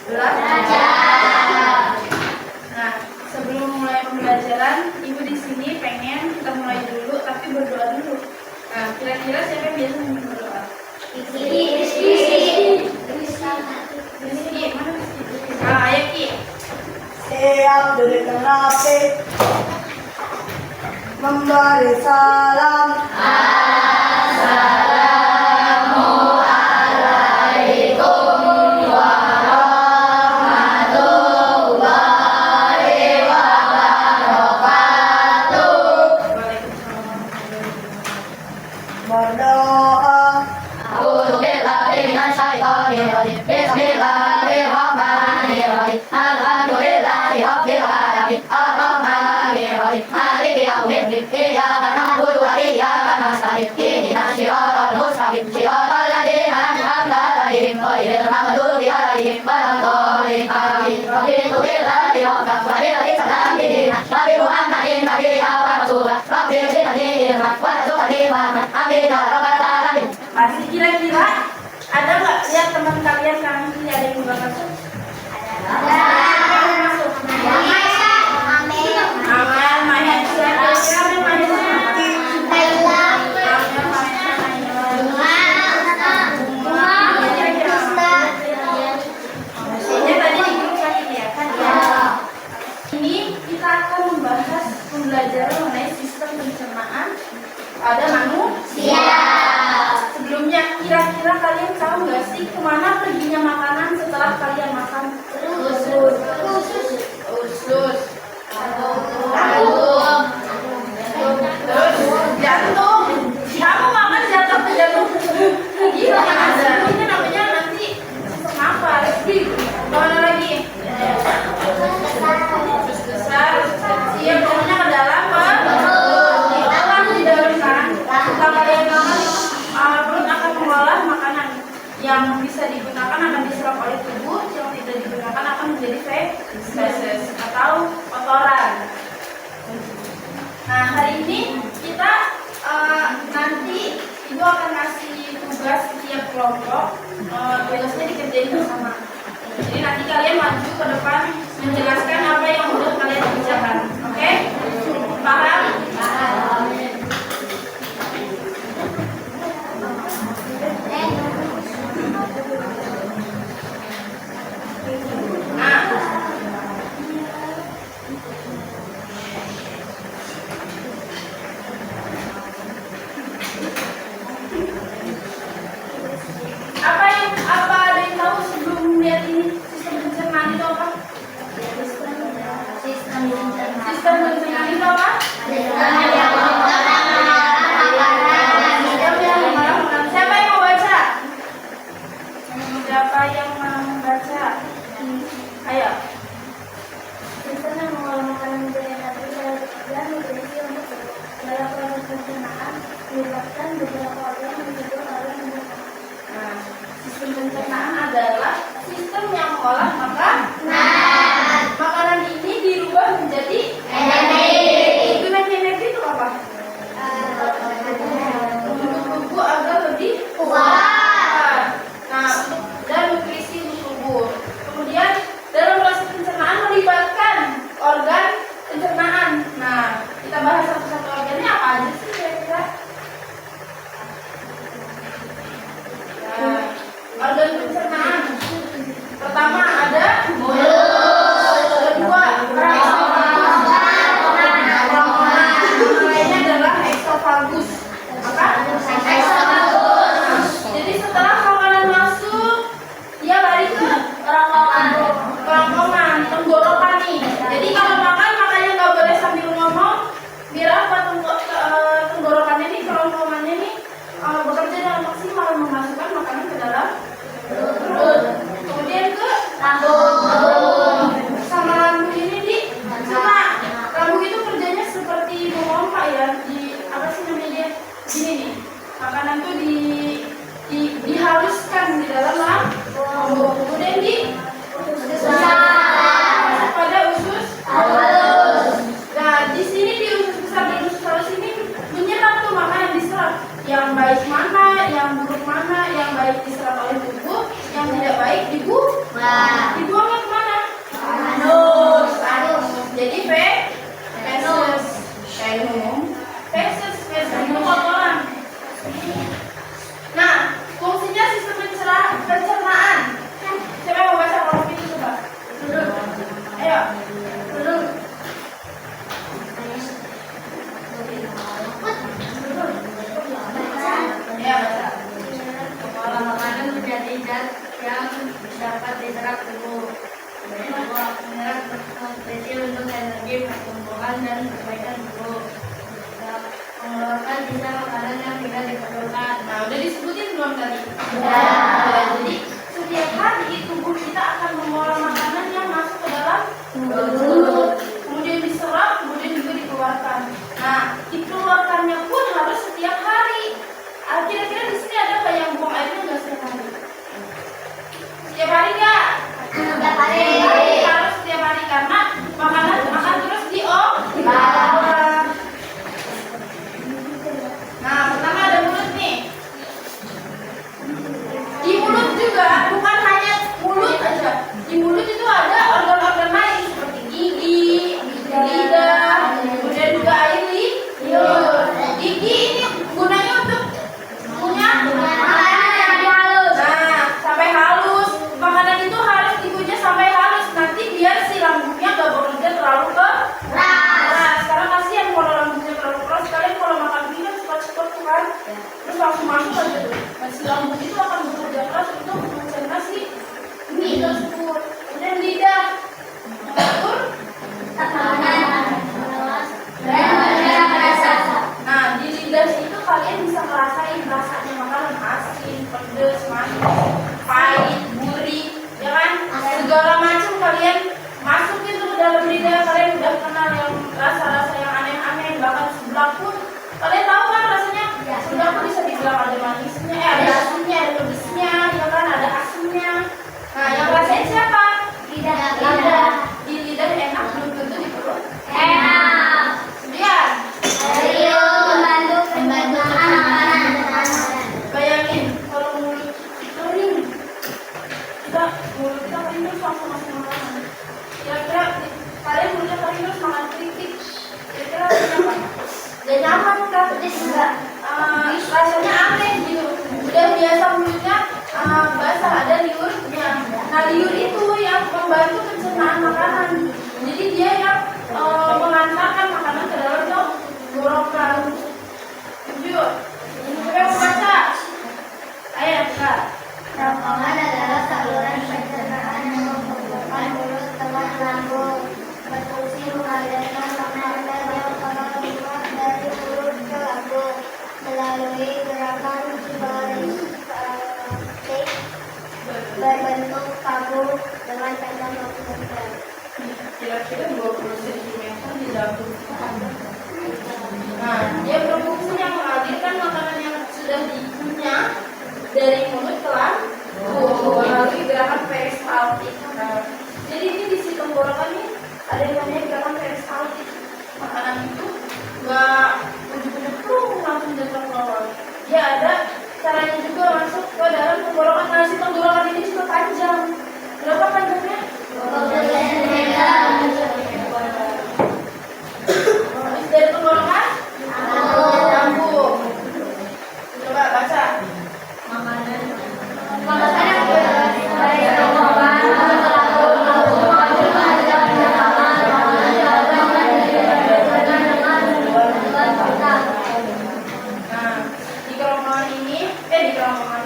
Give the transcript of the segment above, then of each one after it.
Belajar. Nah, sebelum mulai pembelajaran, Ibu di sini pengen kita mulai dulu, tapi berdoa dulu. Nah, kira-kira siapa yang biasa berdoa? Rizky. Mana Rizky? Nah, ayo Ki. Siap duduk rapi, memberi salam. Berdoa. Pasti kira-kira ada nggak lihat teman kalian sekarang ini ada yang juga masuk? Ada. Masuk. Aman, Mahen. Siapa yang Mahen? Ini kita akan membahas pembelajaran mengenai sistem pencernaan pada manusia. Sebelumnya, kira-kira kalian tahu nggak sih kemana perginya makanan setelah kalian makan? Usus. Jantung. Kamu makan jatuh ke jantung. Gila, ini namanya nanti sistem apa? Kemana lagi? Usus besar, usus kecil, pokoknya ke dalam di dalam kan. Setelah kalian makan, perut akan mengolah makanan yang bisa digunakan akan diserap oleh tubuh, yang tidak digunakan akan menjadi feses atau kotoran. Nah, hari ini kita nanti Ibu akan kasih tugas setiap kelompok, tugasnya dikerjain bersama. Jadi nanti kalian maju ke depan menjelaskan apa yang udah kalian kerjakan. Oke? Paham? Nah, apa ada yang tahu sebelum lihat ini sistem pencernaan itu apa? Sistem pencernaan itu apa? Siapa yang mau baca? Siapa yang mau baca? Ayo. Sistem yang mengolah makanan menjadi energi dalam pekerjaan nutrisi untuk dalam proses pencernaan melibatkan beberapa organ menjadi organ pencernaan. Nah, sistem pencernaan adalah sistem yang mengolah makanan ini dirubah menjadi energi. Energi itu apa? Untuk tubuh agar lebih kuat. Nah, dan nutrisi untuk tubuh. Kemudian dalam proses pencernaan melibatkan organ pencernaan. Nah, kita bahas satu-satu organnya apa aja sih kira-kira? Nah, organ pencernaan pertama ada mulut, kedua lainnya adalah eksofagus. Apa? Eksofagus. Jadi yang dapat diserap tubuh. Kedua, menyerap nutrisi untuk energi pertumbuhan dan perbaikan tubuh. Ketiga, mengeluarkan sisa makanan yang tidak diperlukan. Nah, udah disebutin belum tadi? Sudah. Jadi setiap hari tubuh kita akan mengolah makanan yang masuk ke dalam Mulut. kemudian diserap, kemudian juga dikeluarkan. Nah, dikeluarkannya pun harus setiap hari. Kira-kira di sini ada nggak yang buang airnya nggak setiap hari? Setiap hari nggak? Setiap hari. Harus setiap hari karena makanan akan terus diolah. Nah, pertama ada mulut nih. Di mulut juga bukan hanya mulut aja. Di mulut itu ada organ-organ lain seperti gigi, lidah, kemudian juga air liur. Gigi ini gunanya untuk punya makanan yang halus. Nah, sampai halus. Makanan itu harus dikunyah sampai halus. Nanti biar si lambungnya gak bekerja terlalu keras. Nah, sekarang kasihan kalau lambungnya terlalu keras. Kalian kalau makan gini kan cepat-cepat tuh kan. Terus langsung masuk aja tuh. Nah, si lambung itu akan bekerja keras untuk mencerna si mie tersebut. Kemudian lidah mengatur nah, di lidah itu kalian bisa ngerasain rasanya makanan asin, pedas, manis, pahit, gurih, ya kan? Segala macam kalian masukin tuh ke dalam lidah. Kalian udah kenal yang rasa-rasa yang aneh-aneh, bahkan sebelah pun kalian tahu kan rasanya. Sebelah pun bisa dibilang ada manisnya, ada asinnya, ada pedesnya, ya kan? Ada asinnya. Nah, yang rasain siapa? Lidah. Di lidah enak, belum tentu di perut. Kemudian bayangin kalau mulut kering, mulut kita kering terus langsung masuk makanan. Kira-kira kalian mulutnya kering terus makan keripik, kira-kira apa? Gak nyaman kan? Rasanya aneh gitu. Udah biasa mulutnya basah, ada liurnya. Nah, liur itu yang membantu pencernaan makanan. Jadi dia yang mengantarkan makanan ke dalam tenggorokan. Lanjut. Siapa yang mau baca? Ayo, Kak. Rongkongan adalah saluran pencernaan yang menghubungkan mulut dengan lambung. Berfungsi mengalirkan makanan yang keluar dari mulut ke lambung melalui gerakan baristik berbentuk tabung dengan panjang 20 meter. Kira-kira 20 cm di lambung. Nah, dia berfungsi yang mengalirkan makanan yang sudah dikunyah dari mulut ke lambung melalui gerakan peristaltik. Nah, jadi ini di si tenggorokan ini ada yang namanya gerakan peristaltik. Makanan itu nggak ujuk-ujuk langsung jatuh ke bawah. Dia ada caranya juga masuk ke dalam tenggorokan. Nah, si tenggorokan ini juga panjang. Berapa panjangnya? 20 meter. Habis dari tenggorokan? Lambung. Coba baca. Makanan yang dari tenggorokan ke lambung Nah, di kerongkongan ini,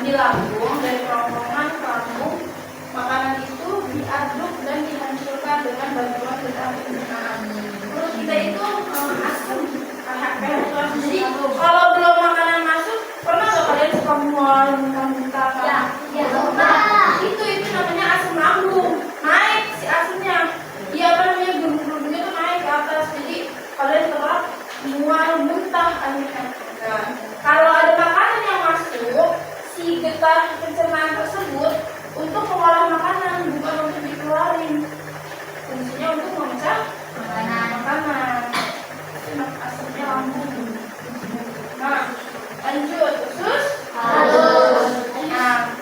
di lambung, dari kerongkongan ke lambung, makanan itu diaduk dan dihancurkan dengan bantuan gerakan pencernaan. Perut kita itu asam, jadi kalau belum makanan masuk, pernah nggak kalian suka mual, muntah-muntah? Ya, Itu namanya asam lambung. Naik si asamnya, dia gelung-gelungnya tuh naik ke atas. Jadi kalian terap mual, muntah akhirnya. Nah, kalau ada makanan yang masuk, si getah pencernaan tersebut untuk mengolah makanan, bukan untuk dikeluarin. Fungsinya untuk memecah makanan. Asamnya lambung. Nah, lanjut usus halus. Nah,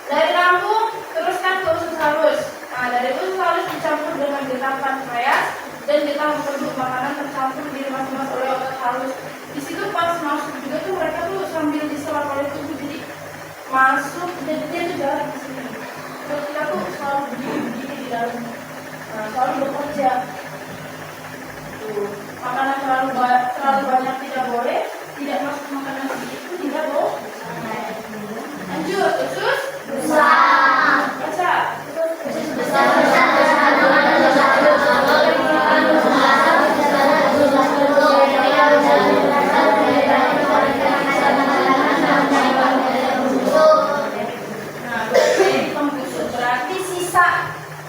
dari lambung teruskan ke usus halus. Nah, dari usus halus dicampur dengan getah pankreas dan getah memperlukan makanan tercampur diremas-remas oleh otot halus. Di situ pas masuk juga tuh mereka tuh sambil diserap oleh tubuh, jadi masuk jadi dia tuh jalan di sini. Terus kita tuh selalu begini di dalam. Nah, selalu bekerja. Tuh, makanan terlalu banyak tidak boleh, tidak masuk makanan sedikit pun tidak boleh. Lanjut, usus besar.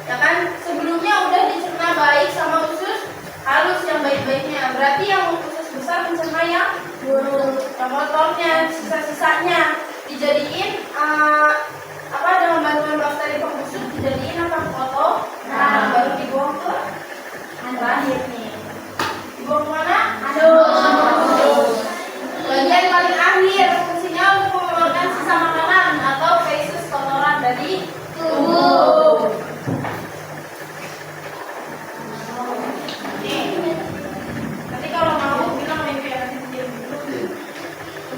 Ya kan? Sebelumnya udah dicerna baik sama usus halus yang baik-baiknya. Berarti yang usus besar mencerna yang buruk. Yang kotornya, sisa-sisanya dijadiin apa dengan bantuan bakteri pembusuk dijadiin apa foto. Nah, baru dibuang ke terakhir nih. Dibuang kemana? Bagian paling akhir fungsinya untuk mengeluarkan sisa makanan atau feces kotoran dari tubuh. Nanti kalau mau bilang mimpi ya,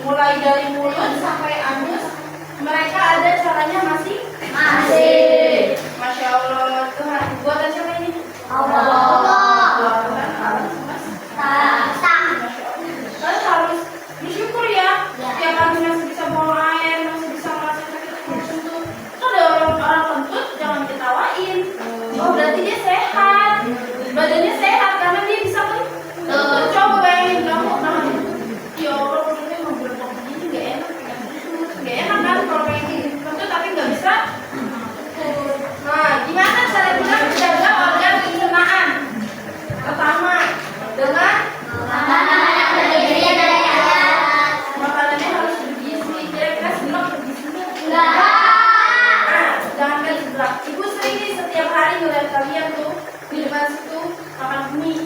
mulai dari mulut sampai anus mereka ada caranya masing-masing. Masya Allah, Tuhan buatan siapa ini? Kalian harus bersyukur ya. Tiap hari masih bisa buang air, masih bisa merasakan itu. Itu ada orang-orang kentut jangan ketawain. Oh berarti dia sehat, badannya sehat karena dia bisa kentut. Coba bayangin kamu, ya Allah perutnya mau berlebihan begini nggak enak, nggak enak kan kalau kayak gini kentut tapi nggak bisa. Nah, gimana cara kita menjaga organ pencernaan? Pertama, dengan makanannya harus bergizi. Kira-kira seblak bergizi nggak? Nah, jangan kan seblak. Ibu sering nih setiap hari ngeliat kalian tuh di depan situ makan mie.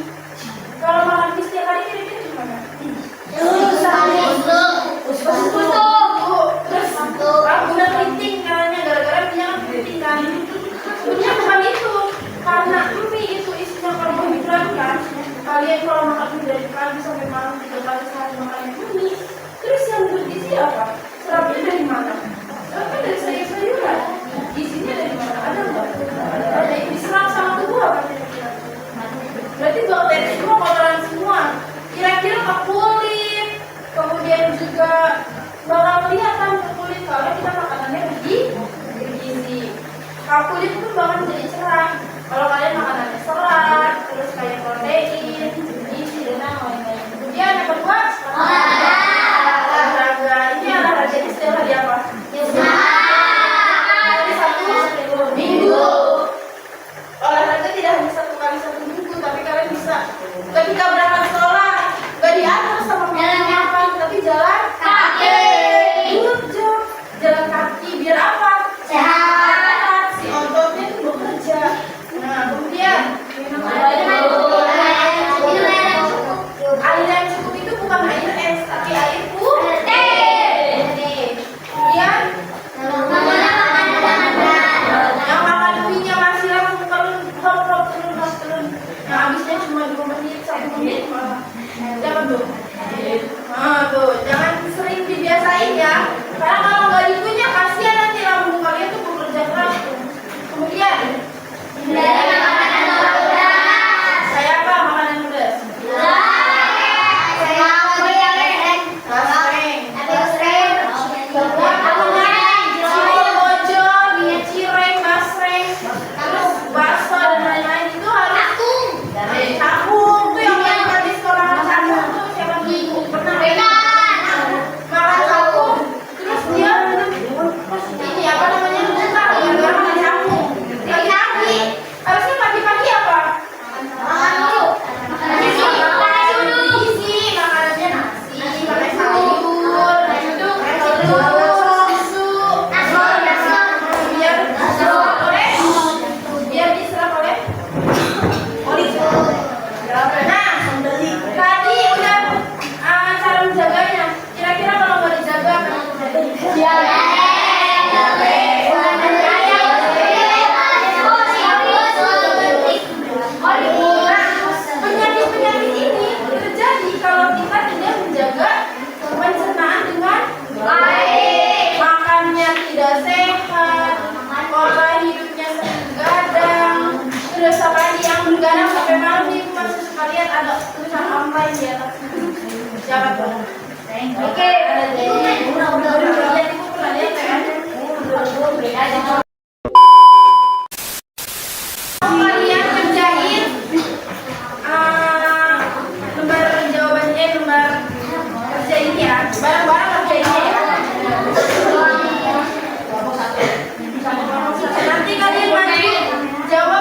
Kalau makan mie setiap hari kira-kira gimana? Terus rambutnya keriting katanya gara-gara minyak keriting kan. Sebenarnya bukan itu, karena mie itu isinya karbohidrat kan. Kalian kalau makan mie dari pagi sampai malam 3 kali sehari makan mie, terus yang bergizi apa? Seratnya dari mana? Seratnya dari sayur-sayuran. Gizinya dari mana? Ada nggak? Ada yang diserap sama tubuh apa kira-kira? Berarti bakteri semua kotoran semua. Kira-kira ke kulit, kemudian juga bakal kelihatan ke kulit kalau kita makanannya bergizi. Kalau kulit itu bakal jadi cerah. Kalau kalian makanannya serat, terus kayak protein, gizi dan lain-lain. Kemudian yang kedua, olahraga. Ini olahraga istilah hari apa? Hari Sabtu Minggu. Olahraga tidak hanya 1 kali 1 minggu, tapi kalian bisa ketika berangkat sekolah gak diatur sama mama apa, tapi jalan kaki. Good job. Jalan kaki biar apa? Sehat. Si ototnya itu bekerja. Nah, kemudian air yang cukup itu bukan air es, tapi air putih. Kemudian yang makan mie-nya masih langsung turun. Nah, habisnya cuma 2 menit, 1 menit malah. Jangan tuh. Nah, tuh, jangan sering dibiasain ya. Karena kalau nggak dipunya kasihan nanti lambung kalian tuh bekerja keras. Kemudian saya apa makanan pedas? Cireng, basreng, terus bakso dan lain-lain itu harus cakung. Tuh yang paling di sekolah cakung tuh siapa tuh pernah makan cakung, terus dia ini apa namanya luka gara-gara makan cakung. Pagi-pagi harusnya pagi-pagi apa? Gizi, makanannya nasi, pakai sayur, biar diserap oleh nah, tadi udah cara menjaganya. Kira-kira kalau nggak dijaga penyakit-penyakit ini terjadi kalau kita tidak menjaga pencernaan dengan baik. Makannya tidak sehat, pola hidupnya sering begadang. Terus apa lagi yang begadang sampai malam nih masih sekalian ada tulisan online di atas. Siapa tuh? Oke, ada jadi udah ibu pernah lihat kan? Kalian kerjain lembar jawabannya, lembar kerja ini ya, bareng-bareng kerjainnya ya. Nanti kalian maju jawab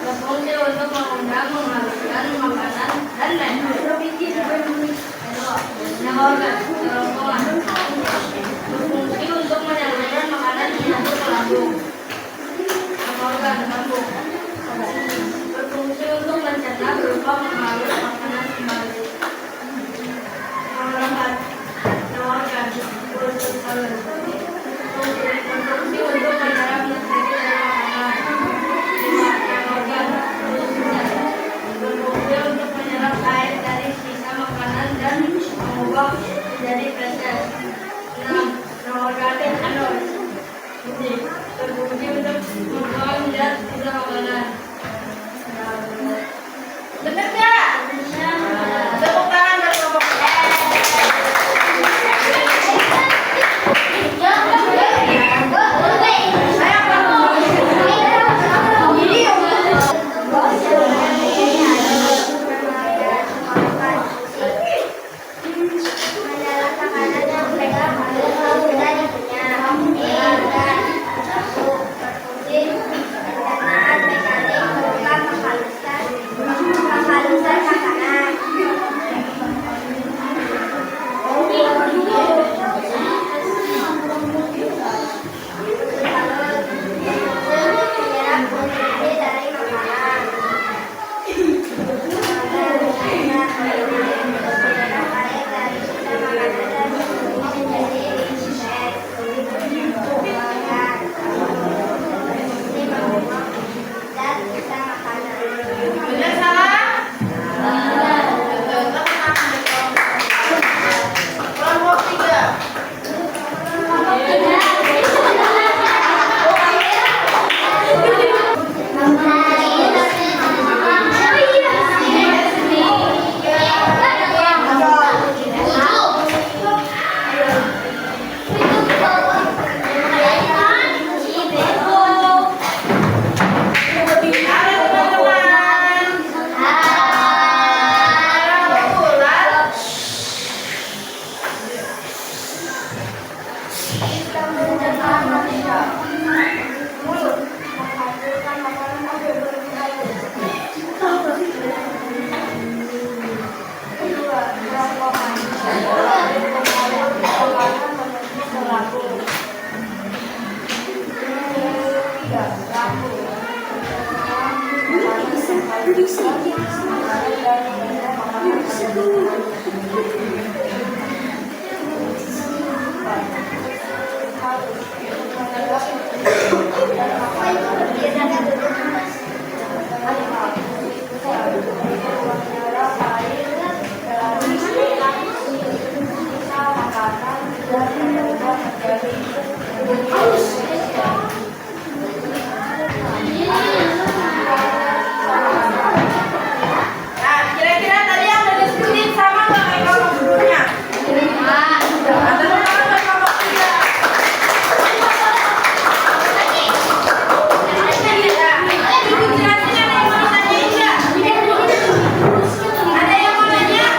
Berfungsi untuk mengundang, menghaluskan makanan dan lain-lain. Nama organ, kerongkongan. Berfungsi untuk menyalurkan makanan masuk ke lambung. Nama organ, lambung. Berfungsi untuk mencerna berupa mengalir makanan kembali. Nama organ, usus alur. Berfungsi untuk menyerap nutrisi dari makanan. Nama organ, usus udan. Berfungsi untuk menyerap air dari sisa makanan dan mengubah menjadi feses. Nama organ, anus. Berfungsi untuk membuang zat sisa makanan. Bener nggak? Tepuk tangan berkelompok. Bener salah? Kelompok 3. Nah, kira-kira tadi yang udah disebutin sama nggak kayak kamu sebelumnya? Nah, tepuk tangan buat kelompok 3. Ibu jelasin, ada yang mau nanyain nggak? Ada yang mau nanya?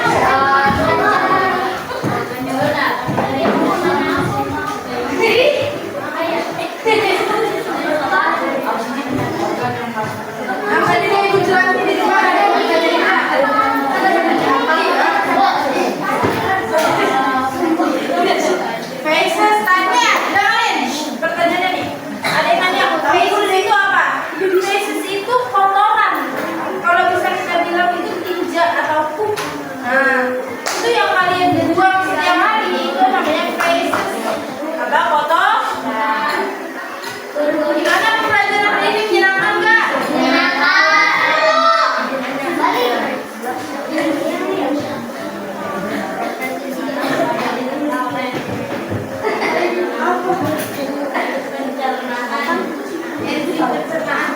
Yang tadi mau ibu jelasin di depan, ada yang mau nanyain nggak? Faces tanya, dengerin pertanyaannya nih. Ada yang nanya, faces itu apa? Faces itu kotoran. Kalau bisa kita bilang itu tinja atau pup. Nah, itu yang kalian buang setiap hari itu namanya faces atau kotor. Gimana pelajaran hari ini, menyenangkan nggak? Pencernaan, enzim pencernaan